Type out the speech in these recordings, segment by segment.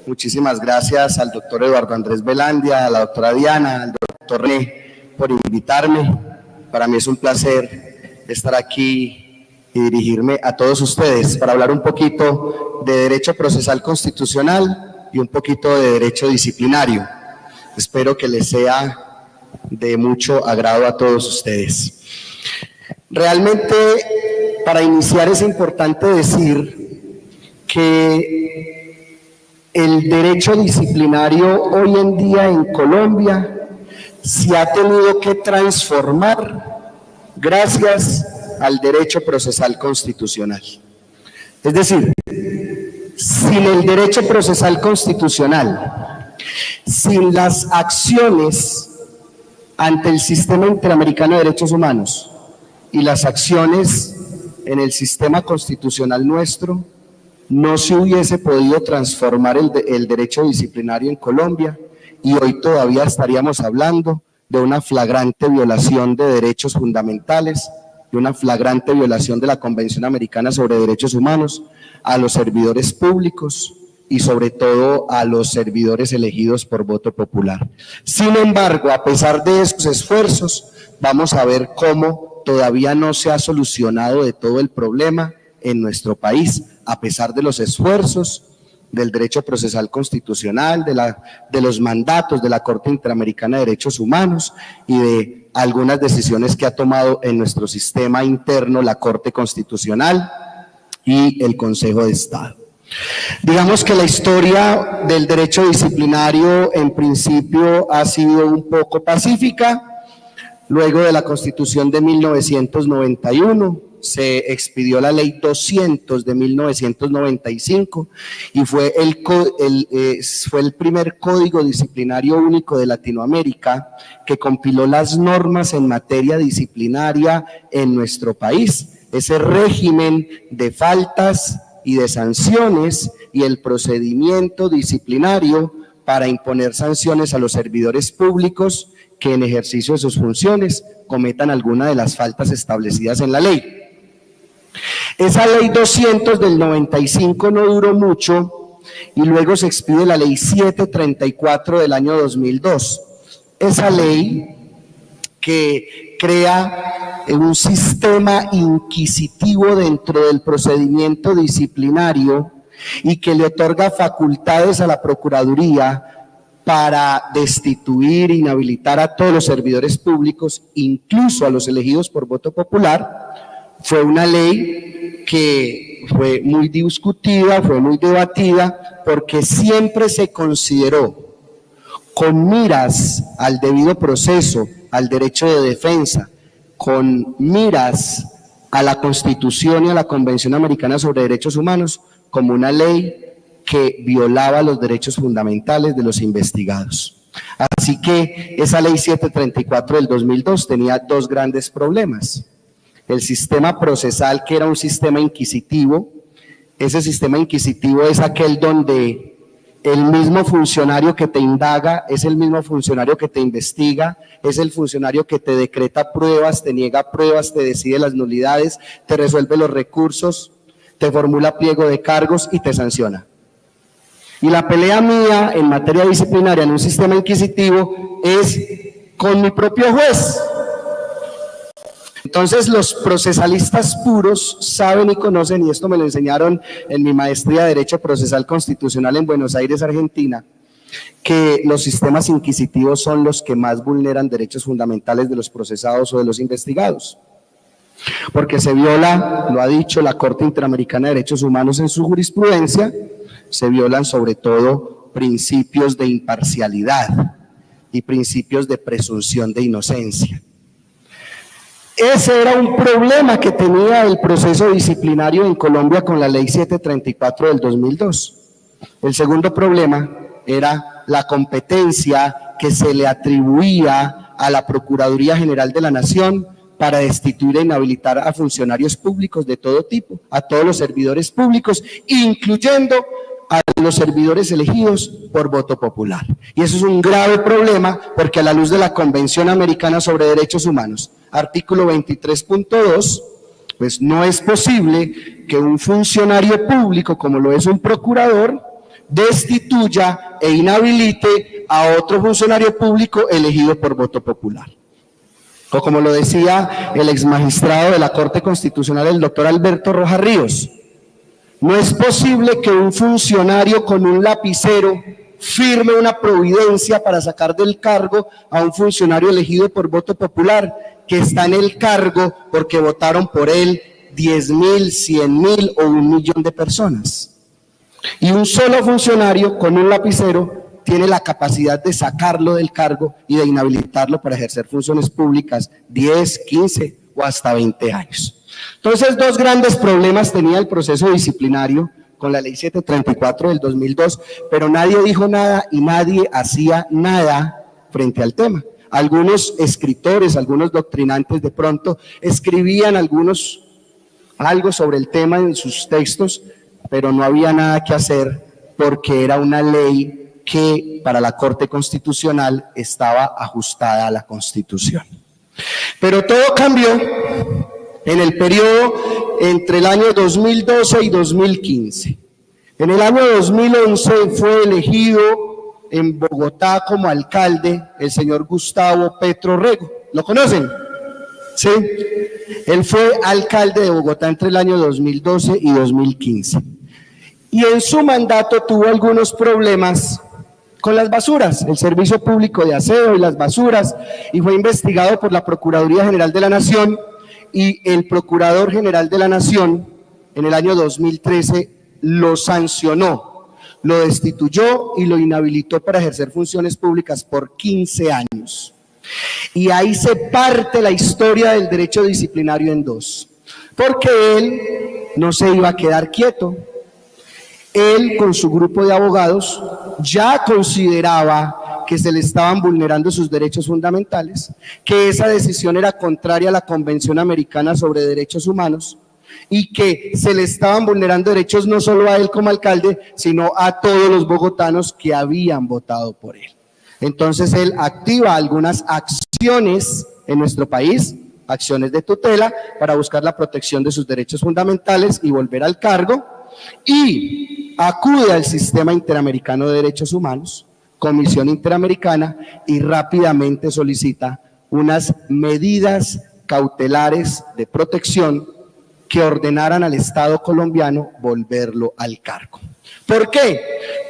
Muchísimas gracias al doctor Eduardo Andrés Velandia, a la doctora Diana, al doctor René por invitarme. Para mí es un placer estar aquí y dirigirme a todos ustedes para hablar un poquito de derecho procesal constitucional y un poquito de derecho disciplinario. Espero que les sea de mucho agrado a todos ustedes. Realmente, para iniciar es importante decir que el derecho disciplinario hoy en día en Colombia se ha tenido que transformar gracias al derecho procesal constitucional. Es decir, sin el derecho procesal constitucional, sin las acciones ante el sistema interamericano de derechos humanos y las acciones en el sistema constitucional nuestro, no se hubiese podido transformar el derecho disciplinario en Colombia y hoy todavía estaríamos hablando de una flagrante violación de derechos fundamentales, de una flagrante violación de la Convención Americana sobre Derechos Humanos a los servidores públicos y sobre todo a los servidores elegidos por voto popular. Sin embargo, a pesar de esos esfuerzos, vamos a ver cómo todavía no se ha solucionado de todo el problema en nuestro país, a pesar de los esfuerzos del derecho procesal constitucional, de los mandatos de la Corte Interamericana de Derechos Humanos y de algunas decisiones que ha tomado en nuestro sistema interno la Corte Constitucional y el Consejo de Estado. Digamos que la historia del derecho disciplinario en principio ha sido un poco pacífica. Luego de la Constitución de 1991 se expidió la Ley 200 de 1995 y fue el primer código disciplinario único de Latinoamérica que compiló las normas en materia disciplinaria en nuestro país. Ese régimen de faltas y de sanciones y el procedimiento disciplinario para imponer sanciones a los servidores públicos que en ejercicio de sus funciones cometan alguna de las faltas establecidas en la ley. Esa ley 200 del 95 no duró mucho y luego se expide la ley 734 del año 2002. Esa ley que crea un sistema inquisitivo dentro del procedimiento disciplinario y que le otorga facultades a la Procuraduría para destituir, inhabilitar a todos los servidores públicos, incluso a los elegidos por voto popular. Fue una ley que fue muy discutida, fue muy debatida, porque siempre se consideró, con miras al debido proceso, al derecho de defensa, con miras a la Constitución y a la Convención Americana sobre Derechos Humanos, como una ley que violaba los derechos fundamentales de los investigados. Así que esa ley 734 del 2002 tenía dos grandes problemas. El sistema procesal, que era un sistema inquisitivo. Ese sistema inquisitivo es aquel donde el mismo funcionario que te indaga es el mismo funcionario que te investiga, es el funcionario que te decreta pruebas, te niega pruebas, te decide las nulidades, te resuelve los recursos, te formula pliego de cargos y te sanciona. Y la pelea mía en materia disciplinaria en un sistema inquisitivo es con mi propio juez. Entonces los procesalistas puros saben y conocen, y esto me lo enseñaron en mi maestría de Derecho Procesal Constitucional en Buenos Aires, Argentina, que los sistemas inquisitivos son los que más vulneran derechos fundamentales de los procesados o de los investigados. Porque se viola, lo ha dicho la Corte Interamericana de Derechos Humanos en su jurisprudencia, se violan sobre todo principios de imparcialidad y principios de presunción de inocencia. Ese era un problema que tenía el proceso disciplinario en Colombia con la ley 734 del 2002. El segundo problema era la competencia que se le atribuía a la Procuraduría General de la Nación para destituir e inhabilitar a funcionarios públicos de todo tipo, a todos los servidores públicos, incluyendo a los servidores elegidos por voto popular. Y eso es un grave problema porque a la luz de la Convención Americana sobre Derechos Humanos, artículo 23.2, pues no es posible que un funcionario público, como lo es un procurador, destituya e inhabilite a otro funcionario público elegido por voto popular. O como lo decía el exmagistrado de la Corte Constitucional, el doctor Alberto Rojas Ríos, no es posible que un funcionario con un lapicero firme una providencia para sacar del cargo a un funcionario elegido por voto popular, que está en el cargo porque votaron por él 10.000, 100.000 o 1.000.000 de personas. Y un solo funcionario con un lapicero tiene la capacidad de sacarlo del cargo y de inhabilitarlo para ejercer funciones públicas 10, 15 o hasta 20 años. Entonces, dos grandes problemas tenía el proceso disciplinario con la ley 734 del 2002, pero nadie dijo nada y nadie hacía nada frente al tema. Algunos escritores, algunos doctrinantes de pronto escribían algo sobre el tema en sus textos, pero no había nada que hacer porque era una ley que para la Corte Constitucional estaba ajustada a la Constitución. Pero todo cambió en el periodo entre el año 2012 y 2015. En el año 2011 fue elegido en Bogotá como alcalde el señor Gustavo Petro Rego. ¿Lo conocen? Sí. Él fue alcalde de Bogotá entre el año 2012 y 2015. Y en su mandato tuvo algunos problemas con las basuras, el Servicio Público de Aseo y las basuras, y fue investigado por la Procuraduría General de la Nación, y el Procurador General de la Nación en el año 2013 lo sancionó, lo destituyó y lo inhabilitó para ejercer funciones públicas por 15 años. Y ahí se parte la historia del derecho disciplinario en dos, porque él no se iba a quedar quieto. Él, con su grupo de abogados, ya consideraba que se le estaban vulnerando sus derechos fundamentales, que esa decisión era contraria a la Convención Americana sobre Derechos Humanos y que se le estaban vulnerando derechos no solo a él como alcalde, sino a todos los bogotanos que habían votado por él. Entonces él activa algunas acciones en nuestro país, acciones de tutela, para buscar la protección de sus derechos fundamentales y volver al cargo, y acude al Sistema Interamericano de Derechos Humanos, Comisión Interamericana, y rápidamente solicita unas medidas cautelares de protección que ordenaran al Estado colombiano volverlo al cargo. ¿Por qué?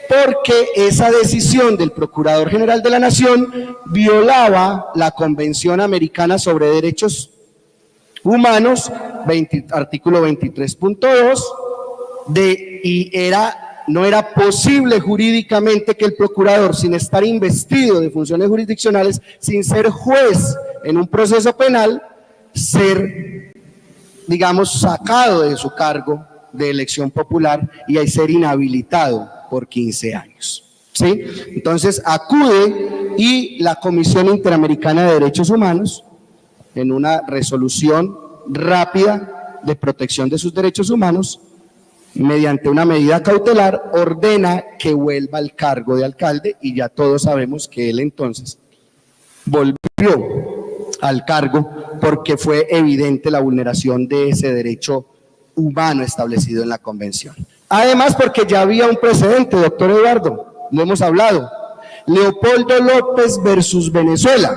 Porque esa decisión del Procurador General de la Nación violaba la Convención Americana sobre Derechos Humanos, artículo 23.2, y no era posible jurídicamente que el procurador, sin estar investido de funciones jurisdiccionales, sin ser juez en un proceso penal, ser, digamos, sacado de su cargo de elección popular y ahí ser inhabilitado por 15 años. ¿Sí? Entonces acude y la Comisión Interamericana de Derechos Humanos, en una resolución rápida de protección de sus derechos humanos, mediante una medida cautelar, ordena que vuelva al cargo de alcalde, y ya todos sabemos que él entonces volvió al cargo porque fue evidente la vulneración de ese derecho humano establecido en la convención. Además, porque ya había un precedente, doctor Eduardo, lo hemos hablado, Leopoldo López versus Venezuela.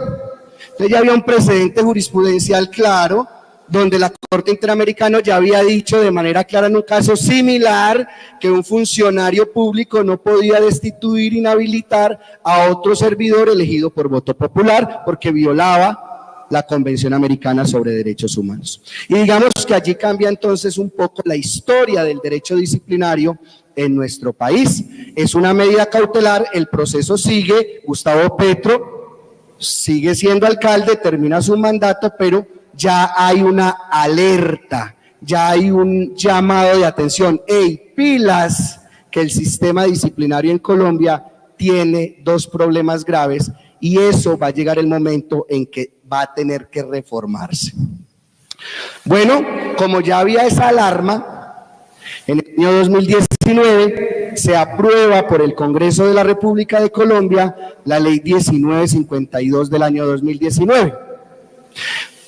Entonces ya había un precedente jurisprudencial claro, donde la Corte Interamericana ya había dicho de manera clara en un caso similar que un funcionario público no podía destituir, inhabilitar a otro servidor elegido por voto popular porque violaba la Convención Americana sobre Derechos Humanos. Y digamos que allí cambia entonces un poco la historia del derecho disciplinario en nuestro país. Es una medida cautelar, el proceso sigue, Gustavo Petro sigue siendo alcalde, termina su mandato, pero ya hay una alerta, ya hay un llamado de atención. ¡Ey, pilas! Que el sistema disciplinario en Colombia tiene dos problemas graves y eso va a llegar el momento en que va a tener que reformarse. Bueno, como ya había esa alarma, en el año 2019 se aprueba por el Congreso de la República de Colombia la Ley 1952 del año 2019.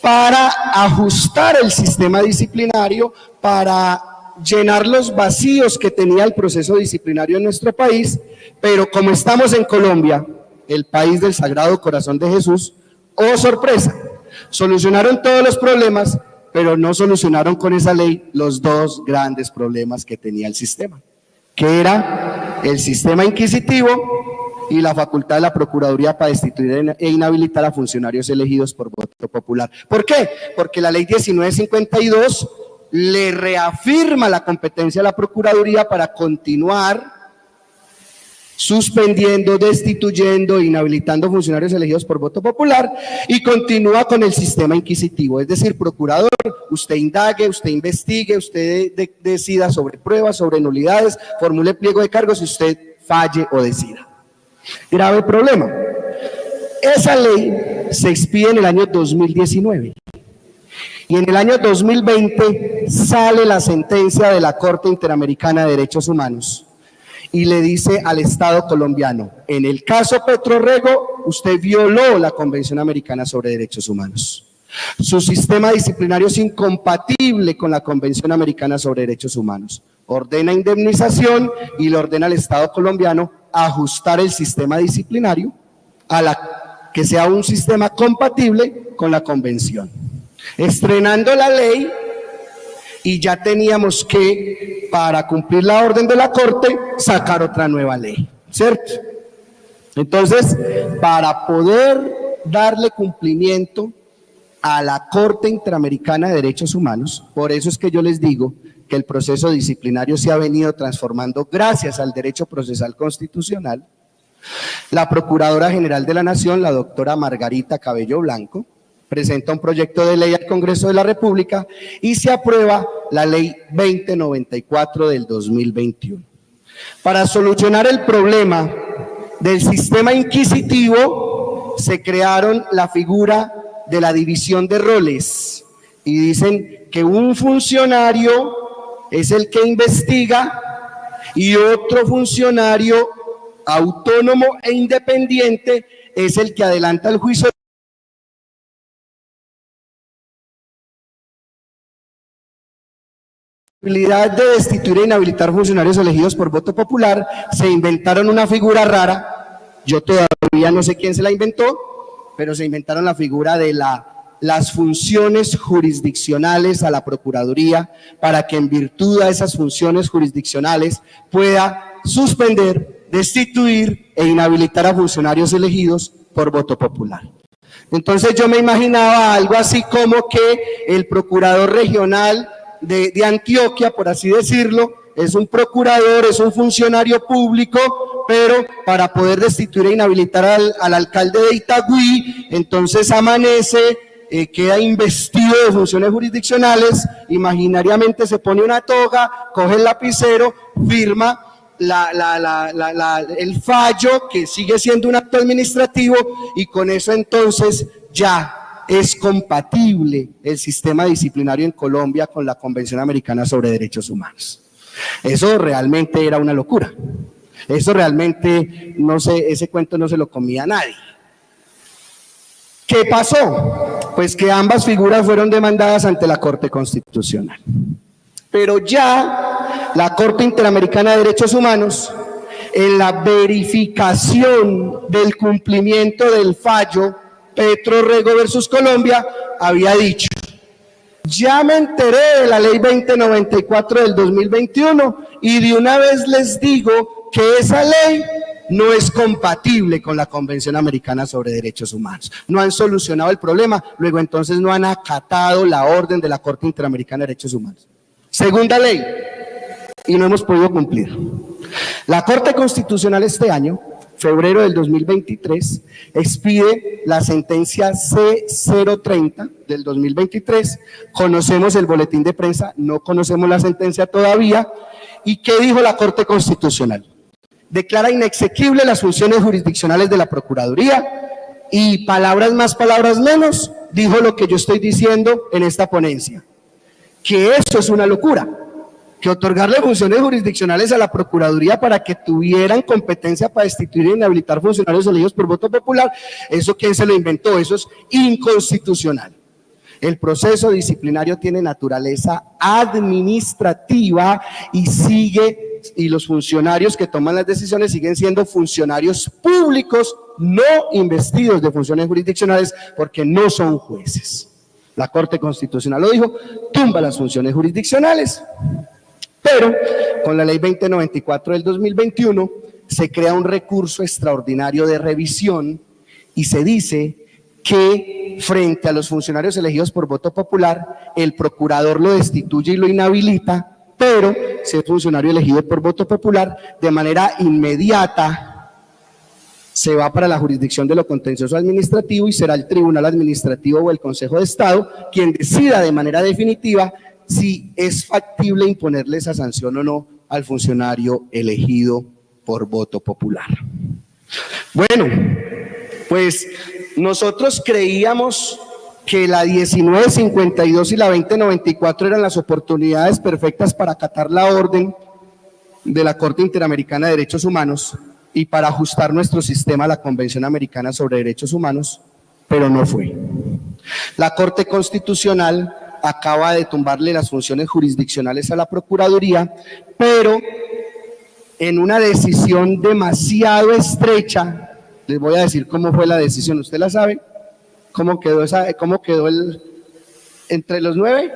Para ajustar el sistema disciplinario, para llenar los vacíos que tenía el proceso disciplinario en nuestro país, pero como estamos en Colombia, el país del Sagrado Corazón de Jesús, ¡oh sorpresa! Solucionaron todos los problemas, pero no solucionaron con esa ley los dos grandes problemas que tenía el sistema, que era el sistema inquisitivo y la facultad de la Procuraduría para destituir e inhabilitar a funcionarios elegidos por voto popular. ¿Por qué? Porque la ley 1952 le reafirma la competencia a la Procuraduría para continuar suspendiendo, destituyendo, inhabilitando funcionarios elegidos por voto popular, y continúa con el sistema inquisitivo, es decir, procurador, usted indague, usted investigue, usted decida sobre pruebas, sobre nulidades, formule pliego de cargos y usted falle o decida. Grave problema. Esa ley se expide en el año 2019 y en el año 2020 sale la sentencia de la Corte Interamericana de Derechos Humanos y le dice al Estado colombiano: en el caso Petrorrego, usted violó la Convención Americana sobre Derechos Humanos. Su sistema disciplinario es incompatible con la Convención Americana sobre Derechos Humanos. Ordena indemnización y le ordena al Estado colombiano ajustar el sistema disciplinario a que sea un sistema compatible con la Convención. Estrenando la ley, y ya teníamos que, para cumplir la orden de la Corte, sacar otra nueva ley, ¿cierto? Entonces, para poder darle cumplimiento a la Corte Interamericana de Derechos Humanos, por eso es que yo les digo que el proceso disciplinario se ha venido transformando gracias al derecho procesal constitucional, la Procuradora General de la Nación, la doctora Margarita Cabello Blanco, presenta un proyecto de ley al Congreso de la República y se aprueba la ley 2094 del 2021. Para solucionar el problema del sistema inquisitivo, se crearon la figura de la división de roles y dicen que un funcionario es el que investiga y otro funcionario autónomo e independiente es el que adelanta el juicio. De destituir e inhabilitar funcionarios elegidos por voto popular, se inventaron una figura rara, yo todavía no sé quién se la inventó, pero se inventaron la figura de las funciones jurisdiccionales a la Procuraduría, para que en virtud de esas funciones jurisdiccionales pueda suspender, destituir e inhabilitar a funcionarios elegidos por voto popular. Entonces yo me imaginaba algo así como que el procurador regional de Antioquia, por así decirlo, es un procurador, es un funcionario público, pero para poder destituir e inhabilitar al alcalde de Itagüí, entonces amanece, queda investido de funciones jurisdiccionales, imaginariamente se pone una toga, coge el lapicero, firma el fallo, que sigue siendo un acto administrativo, y con eso entonces ya es compatible el sistema disciplinario en Colombia con la Convención Americana sobre Derechos Humanos. Eso realmente era una locura. Eso realmente, no sé, ese cuento no se lo comía a nadie. ¿Qué pasó? Pues que ambas figuras fueron demandadas ante la Corte Constitucional. Pero ya la Corte Interamericana de Derechos Humanos, en la verificación del cumplimiento del fallo Petrorrego versus Colombia, había dicho: ya me enteré de la ley 2094 del 2021 y de una vez les digo que esa ley no es compatible con la Convención Americana sobre Derechos Humanos. No han solucionado el problema, luego entonces no han acatado la orden de la Corte Interamericana de Derechos Humanos. Segunda ley, y no hemos podido cumplir. La Corte Constitucional este año, febrero del 2023, expide la sentencia C030 del 2023, conocemos el boletín de prensa, no conocemos la sentencia todavía. ¿Y qué dijo la Corte Constitucional? Declara inexequible las funciones jurisdiccionales de la Procuraduría y, palabras más, palabras menos, dijo lo que yo estoy diciendo en esta ponencia, que eso es una locura, que otorgarle funciones jurisdiccionales a la Procuraduría para que tuvieran competencia para destituir e inhabilitar funcionarios elegidos por voto popular, eso ¿quién se lo inventó? Eso es inconstitucional. El proceso disciplinario tiene naturaleza administrativa y los funcionarios que toman las decisiones siguen siendo funcionarios públicos, no investidos de funciones jurisdiccionales, porque no son jueces. La Corte Constitucional lo dijo, tumba las funciones jurisdiccionales. Pero con la Ley 2094 del 2021 se crea un recurso extraordinario de revisión y se dice que frente a los funcionarios elegidos por voto popular, el procurador lo destituye y lo inhabilita, pero si es funcionario elegido por voto popular, de manera inmediata se va para la jurisdicción de lo contencioso administrativo y será el Tribunal Administrativo o el Consejo de Estado quien decida de manera definitiva si es factible imponerle esa sanción o no al funcionario elegido por voto popular. Bueno, pues nosotros creíamos que la 1952 y la 2094 eran las oportunidades perfectas para acatar la orden de la Corte Interamericana de Derechos Humanos y para ajustar nuestro sistema a la Convención Americana sobre Derechos Humanos, pero no fue. La Corte Constitucional acaba de tumbarle las funciones jurisdiccionales a la Procuraduría, pero en una decisión demasiado estrecha. Les voy a decir cómo fue la decisión, ¿usted la sabe? ¿Cómo quedó entre los 9?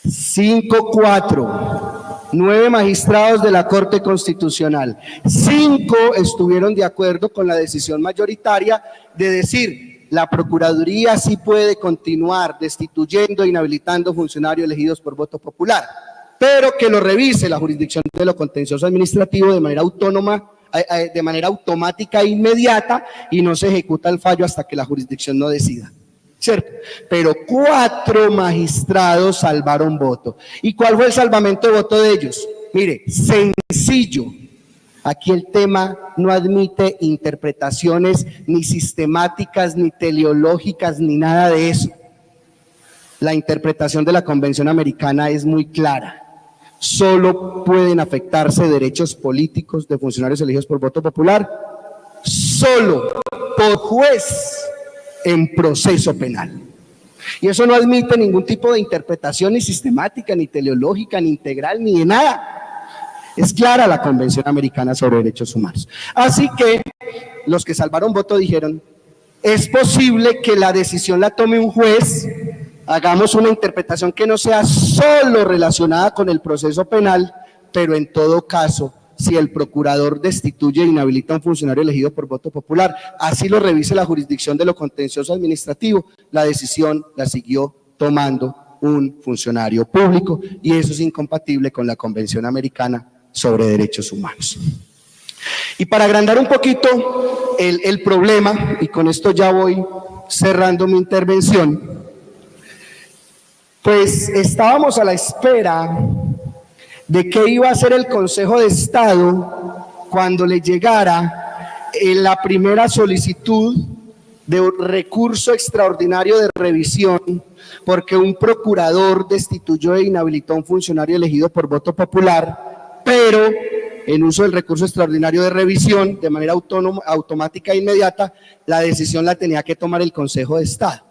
5-4, 9 magistrados de la Corte Constitucional, 5 estuvieron de acuerdo con la decisión mayoritaria de decir, la Procuraduría sí puede continuar destituyendo e inhabilitando funcionarios elegidos por voto popular, pero que lo revise la jurisdicción de lo contencioso administrativo de manera autónoma, de manera automática e inmediata, y no se ejecuta el fallo hasta que la jurisdicción no decida, ¿cierto? Pero 4 magistrados salvaron voto. ¿Y cuál fue el salvamento de voto de ellos? Mire, sencillo. Aquí el tema no admite interpretaciones ni sistemáticas, ni teleológicas, ni nada de eso. La interpretación de la Convención Americana es muy clara. Solo pueden afectarse derechos políticos de funcionarios elegidos por voto popular, solo por juez en proceso penal. Y eso no admite ningún tipo de interpretación ni sistemática, ni teleológica, ni integral, ni de nada. Es clara la Convención Americana sobre Derechos Humanos. Así que los que salvaron voto dijeron, es posible que la decisión la tome un juez, hagamos una interpretación que no sea solo relacionada con el proceso penal, pero en todo caso, si el procurador destituye e inhabilita a un funcionario elegido por voto popular, así lo revise la jurisdicción de lo contencioso administrativo, la decisión la siguió tomando un funcionario público y eso es incompatible con la Convención Americana sobre Derechos Humanos. Y para agrandar un poquito el problema, y con esto ya voy cerrando mi intervención, pues estábamos a la espera de qué iba a hacer el Consejo de Estado cuando le llegara la primera solicitud de recurso extraordinario de revisión, porque un procurador destituyó e inhabilitó a un funcionario elegido por voto popular, pero en uso del recurso extraordinario de revisión, de manera automática e inmediata, la decisión la tenía que tomar el Consejo de Estado.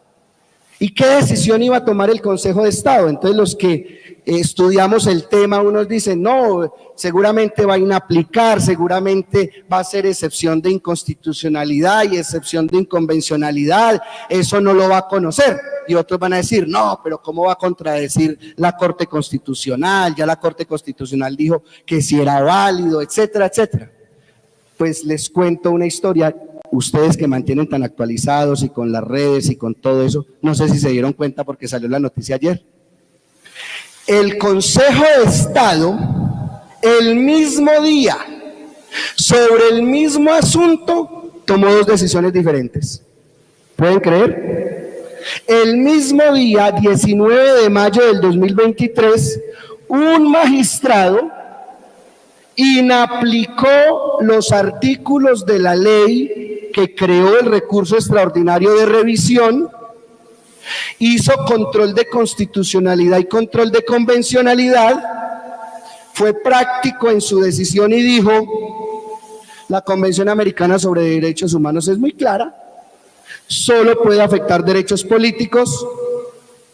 ¿Y qué decisión iba a tomar el Consejo de Estado? Entonces los que estudiamos el tema, unos dicen, no, seguramente va a inaplicar, seguramente va a ser excepción de inconstitucionalidad y excepción de inconvencionalidad, eso no lo va a conocer. Y otros van a decir, no, pero ¿cómo va a contradecir la Corte Constitucional? Ya la Corte Constitucional dijo que sí era válido, etcétera, etcétera. Pues les cuento una historia. Ustedes que mantienen tan actualizados y con las redes y con todo eso, no sé si se dieron cuenta porque salió la noticia ayer. El Consejo de Estado, el mismo día, sobre el mismo asunto, tomó 2 decisiones diferentes. ¿Pueden creer? El mismo día, 19 de mayo del 2023, un magistrado inaplicó los artículos de la ley que creó el recurso extraordinario de revisión, hizo control de constitucionalidad y control de convencionalidad, fue práctico en su decisión y dijo, la Convención Americana sobre Derechos Humanos es muy clara, Solo puede afectar derechos políticos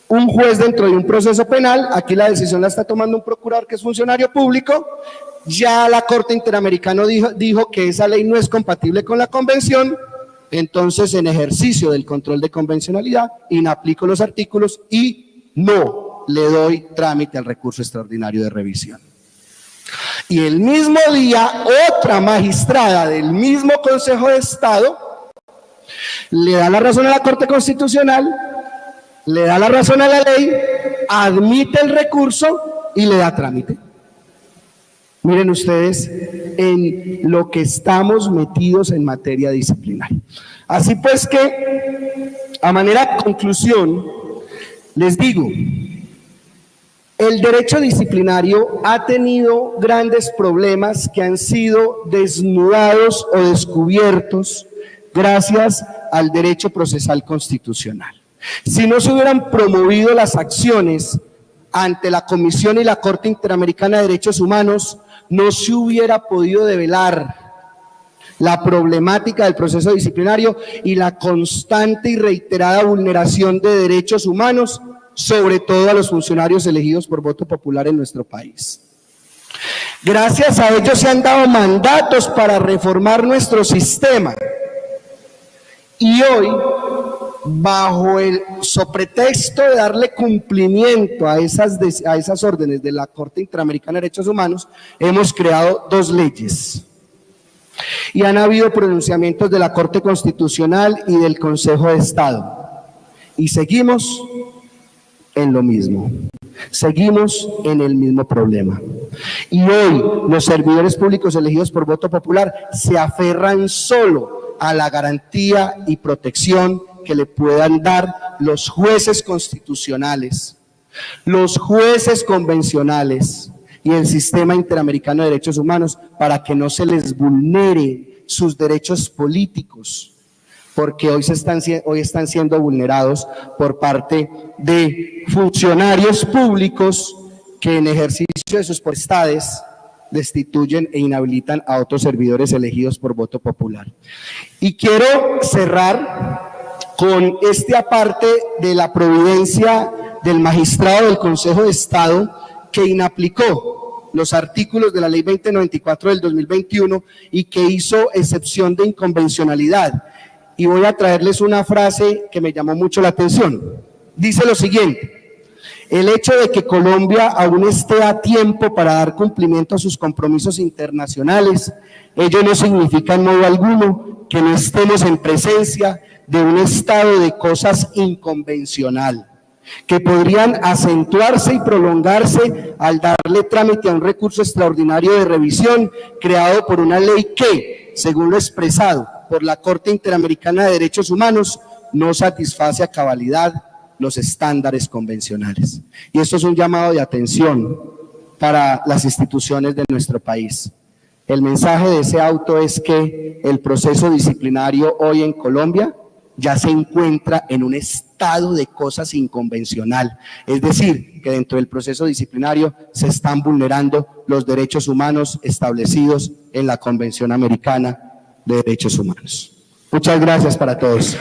un juez dentro de un proceso penal. Aquí la decisión la está tomando un procurador que es funcionario público. Ya la Corte Interamericana dijo que esa ley no es compatible con la convención. Entonces, en ejercicio del control de convencionalidad, inaplico los artículos y no le doy trámite al recurso extraordinario de revisión. Y el mismo día, otra magistrada del mismo Consejo de Estado le da la razón a la Corte Constitucional, le da la razón a la ley, admite el recurso y le da trámite. Miren ustedes en lo que estamos metidos en materia disciplinaria. Así pues que, a manera de conclusión, les digo, el derecho disciplinario ha tenido grandes problemas que han sido desnudados o descubiertos gracias al derecho procesal constitucional. Si no se hubieran promovido las acciones ante la Comisión y la Corte Interamericana de Derechos Humanos, no se hubiera podido develar la problemática del proceso disciplinario y la constante y reiterada vulneración de derechos humanos, sobre todo a los funcionarios elegidos por voto popular en nuestro país. Gracias a ellos se han dado mandatos para reformar nuestro sistema. Y hoy, bajo el sopretexto de darle cumplimiento a esas órdenes de la Corte Interamericana de Derechos Humanos, hemos creado 2 leyes. Y han habido pronunciamientos de la Corte Constitucional y del Consejo de Estado. Y seguimos en lo mismo. Seguimos en el mismo problema. Y hoy los servidores públicos elegidos por voto popular se aferran solo a la garantía y protección que le puedan dar los jueces constitucionales, los jueces convencionales y el sistema interamericano de derechos humanos para que no se les vulnere sus derechos políticos, porque hoy están siendo vulnerados por parte de funcionarios públicos que en ejercicio de sus potestades destituyen e inhabilitan a otros servidores elegidos por voto popular. Y quiero cerrar con este aparte de la providencia del magistrado del Consejo de Estado que inaplicó los artículos de la Ley 2094 del 2021 y que hizo excepción de inconvencionalidad. Y voy a traerles una frase que me llamó mucho la atención. Dice lo siguiente: el hecho de que Colombia aún esté a tiempo para dar cumplimiento a sus compromisos internacionales, ello no significa en modo alguno que no estemos en presencia de un estado de cosas inconvencional, que podrían acentuarse y prolongarse al darle trámite a un recurso extraordinario de revisión creado por una ley que, según lo expresado por la Corte Interamericana de Derechos Humanos, no satisface a cabalidad los estándares convencionales. Y esto es un llamado de atención para las instituciones de nuestro país. El mensaje de ese auto es que el proceso disciplinario hoy en Colombia ya se encuentra en un estado de cosas inconvencional, es decir, que dentro del proceso disciplinario se están vulnerando los derechos humanos establecidos en la Convención Americana de Derechos Humanos. Muchas gracias para todos.